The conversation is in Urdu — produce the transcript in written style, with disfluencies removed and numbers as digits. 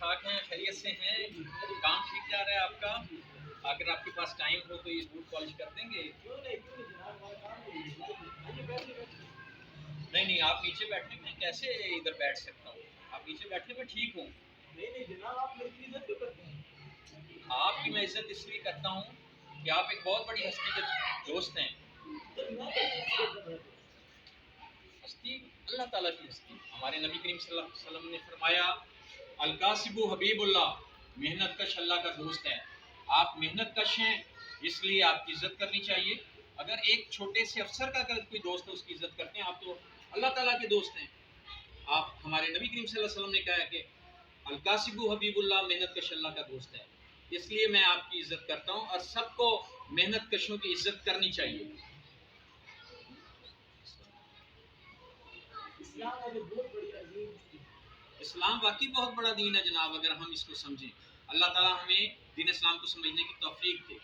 ٹھاک ہیں، خیریت سے ہیں؟ کام ٹھیک جا رہا ہے آپ کا؟ اگر آپ کے پاس ٹائم ہو تو یہ بوٹ پالش کر دیں گے؟ نہیں نہیں، آپ نیچے بیٹھے، میں کیسے ادھر بیٹھ سکتا ہوں؟ آپ نیچے بیٹھے، میں ٹھیک ہوں۔ آپ کی میں عزت اس لیے کرتا ہوں کہ آپ ایک بہت بڑی ہستی کے دوست ہیں۔ ہستی اللہ تعالیٰ کی ہستی، ہمارے نبی کریم صلی اللہ علیہ وسلم نے فرمایا القاسب حبیب اللہ، محنت کش اللہ کا دوست ہے۔ آپ محنت کش ہیں، اس لیے آپ کی عزت کرنی چاہیے۔ اگر ایک چھوٹے سے افسر کا اگر کوئی دوست ہے اس کی عزت کرتے ہیں، آپ تو اللہ تعالیٰ کے دوست ہیں۔ آپ ہمارے نبی کریم صلی اللہ علیہ وسلم نے کہا کہ القاسب حبیب اللہ، محنت کش اللہ کا دوست ہے، اس لیے میں آپ کی عزت کرتا ہوں، اور سب کو محنت کشوں کی عزت کرنی چاہیے۔ اسلام واقعی بہت بڑا دین ہے جناب، اگر ہم اس کو سمجھیں۔ اللہ تعالیٰ ہمیں دین اسلام کو سمجھنے کی توفیق دے۔